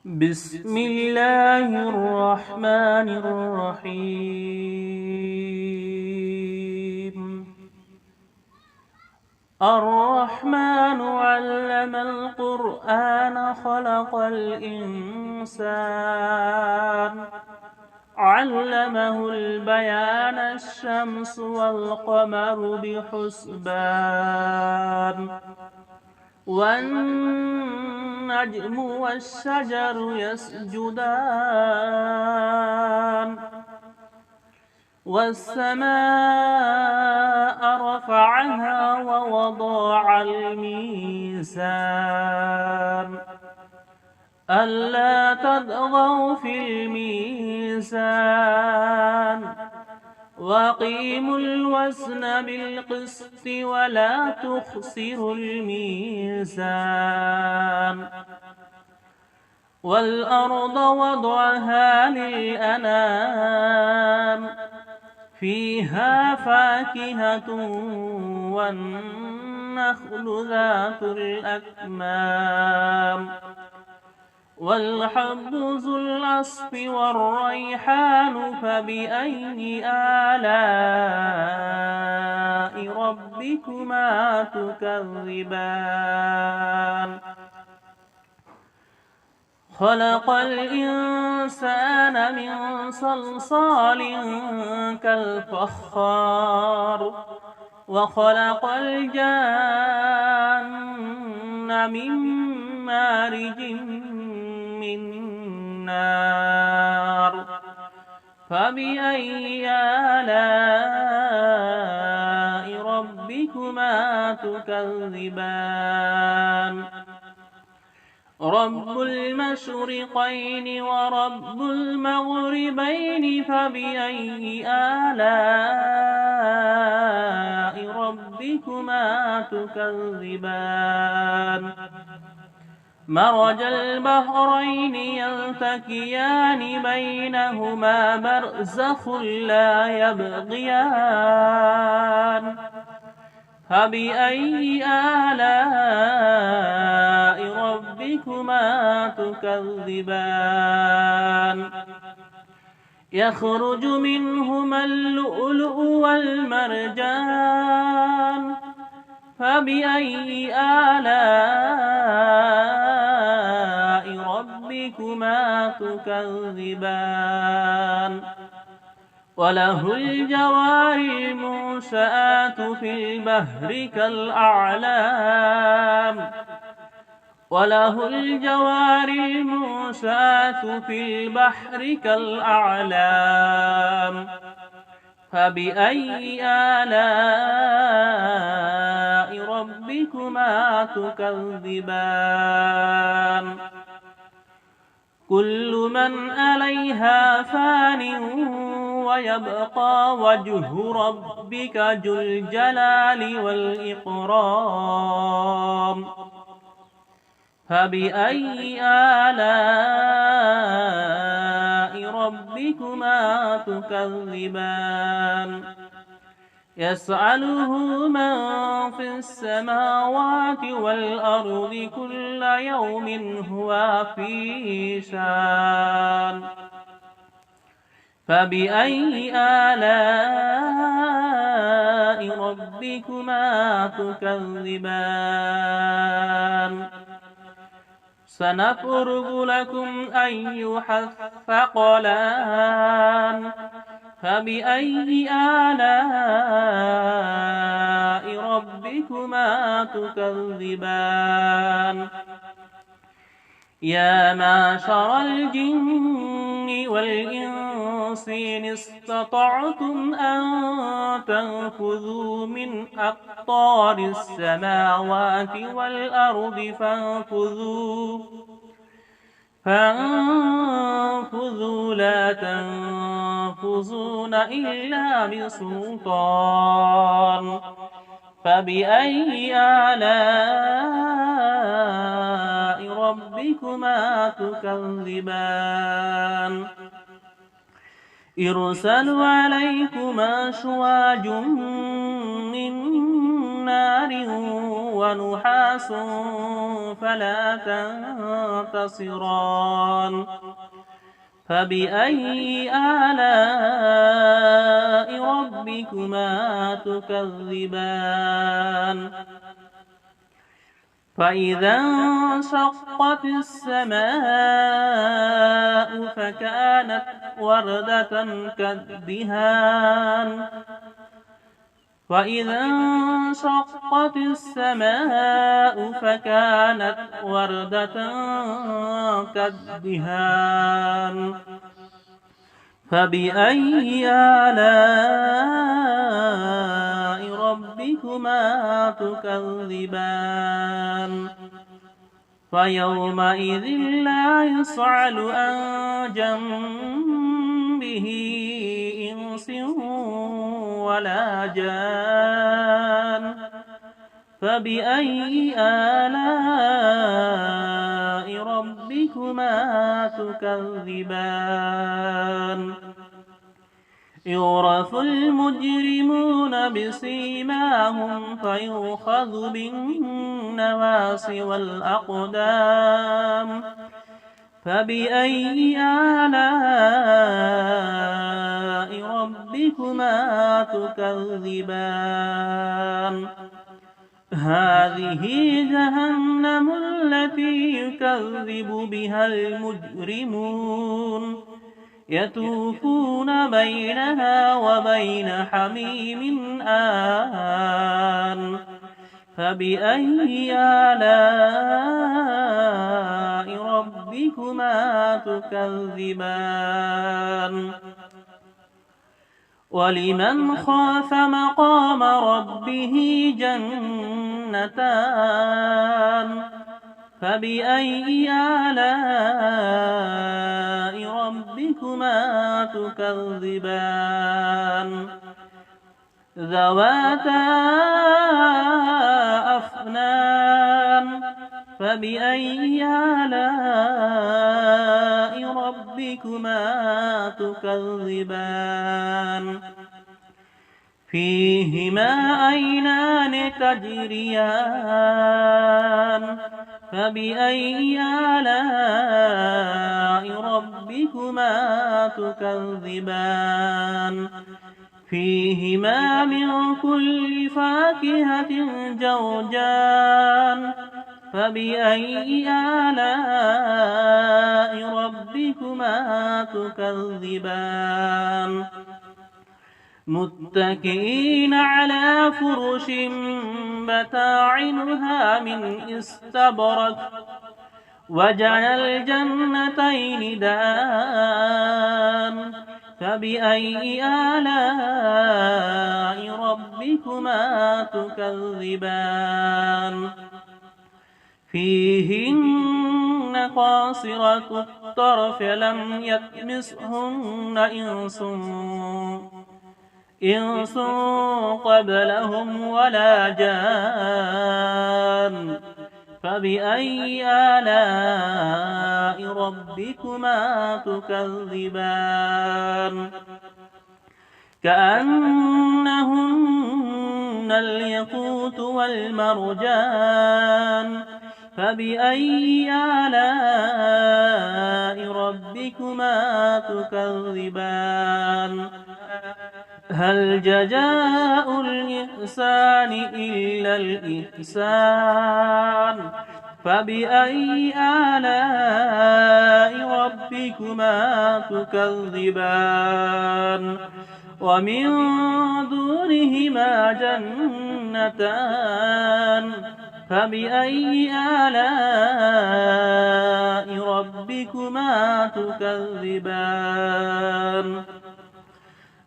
بسم الله الرحمن الرحيم. الرحمن علم القرآن خلق الإنسان علمه البيان الشمس والقمر بحسبان والنجم والشجر يسجدان والسماء رفعها ووضع الميزان ألا تطغوا في الميزان وأقيموا الوزن بالقسط ولا تخسروا الميزان والأرض وضعها للأنام فيها فاكهة والنخل ذات الأكمام والحب ذو العصف والريحان فبأي آلاء ربكما تكذبان خلق الإنسان من صلصال كالفخار وخلق الجان من مارج من نار فبأي آلاء ربكما تكذبان رب المشرقين ورب المغربين فبأي آلاء ربكما تكذبان مرج البحرين يلتقيان بينهما برزخ لا يبغيان فبأي آلاء ربكما تكذبان يخرج منهما اللؤلؤ والمرجان فبأي آلاء ربكما تكذبان وله الجوار المنشآت في البحر كالأعلام وله الجوار المنشآت في البحر كالأعلام فبأي آلاء ربكما تكذبان كل من عليها فان ويبقى وجه ربك ذو الجلال والإكرام فبأي آلاء ربكما تكذبان يسأله من في السماوات والأرض كل يوم هو في شان فبأي آلاء ربكما تكذبان سنفرغ لكم أيها الثقلان فبأي آلاء ربكما تكذبان يا معشر الجن والإنس إن استطعتم أن تنفذوا من أقطار السماوات والأرض فانفذوا لا تنفذون إلا بسلطان فبأي آلاء ربكما تكذبان يرسل عليكما شواظ من نار ونحاس فلا تنتصران فبأي آلاء ربكما تكذبان فإذا انشقت السماء فكانت وردة كالدهان فإذا انشقت السماء فكانت وردة كالدهان فبأي آلاء ربكما تكذبان فيومئذ لا يسأل عن جنبه إنس ولا جان فبأي آلاء ربكما تكذبان يعرف المجرمون بسيماهم فيؤخذ بالنواصي والأقدام فبأي آلاء ربكما تكذبان هذه جهنم التي يكذب بها المجرمون يطوفون بينها وبين حميم آن فبأي آلاء ربكما تكذبان ولمن خاف مقام ربه جنتان فبأي آلاء ربكما تكذبان ذواتا أفنان فبأي آلاء ربكما تكذبان فيهما عينان تجريان فبأي آلاء ربكما تكذبان فيهما من كل فاكهة زوجان فبأي آلاء ربكما تكذبان متكئين على فرش متاعها من استبرق وجعل الجنتين دان فبأي آلاء ربكما تكذبان فيهن قاصرات الطرف لم يطمثهن إنس قبلهم ولا جان فبأي آلاء ربكما تكذبان كأنهن الياقوت والمرجان فبأي آلاء ربكما تكذبان هل جزاء الإحسان إلا الإحسان فبأي آلاء ربكما تكذبان ومن دونهما جنتان فبأي آلاء ربكما تكذبان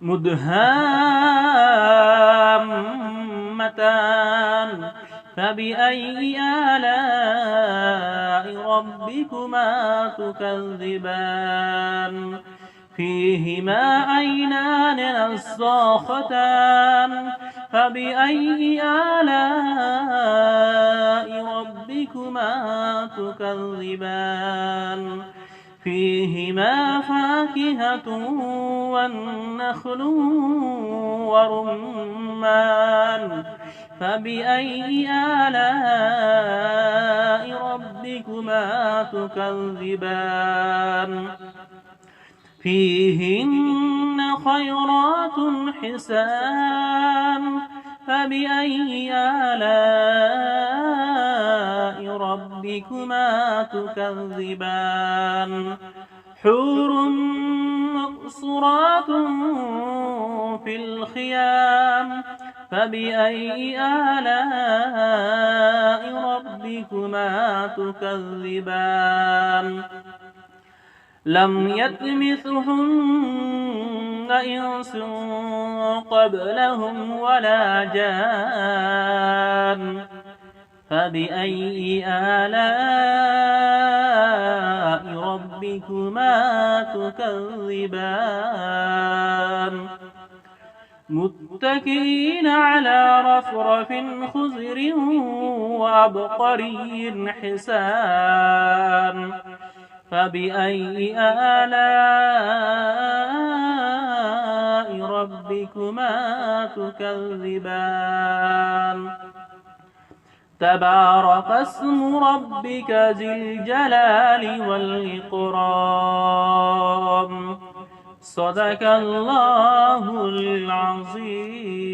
مدهامتان فبأي آلاء ربكما تكذبان فيهما عينان نضاختان فبأي آلاء ربكما تكذبان فيهما فاكهة والنخل ورمان فبأي آلاء ربكما تكذبان فيهن خيرات حسان فبأي آلاء ربكما تكذبان حور مقصورات في الخيام فبأي آلاء ربكما تكذبان لم يطمثهن إنس قبلهم ولا جان فبأي آلاء ربكما تكذبان متكئين على رفرف خضر وعبقري حسان فبأي آلاء ربكما تكذبان تبارك اسم ربك ذي الجلال والإكرام صدق الله العظيم.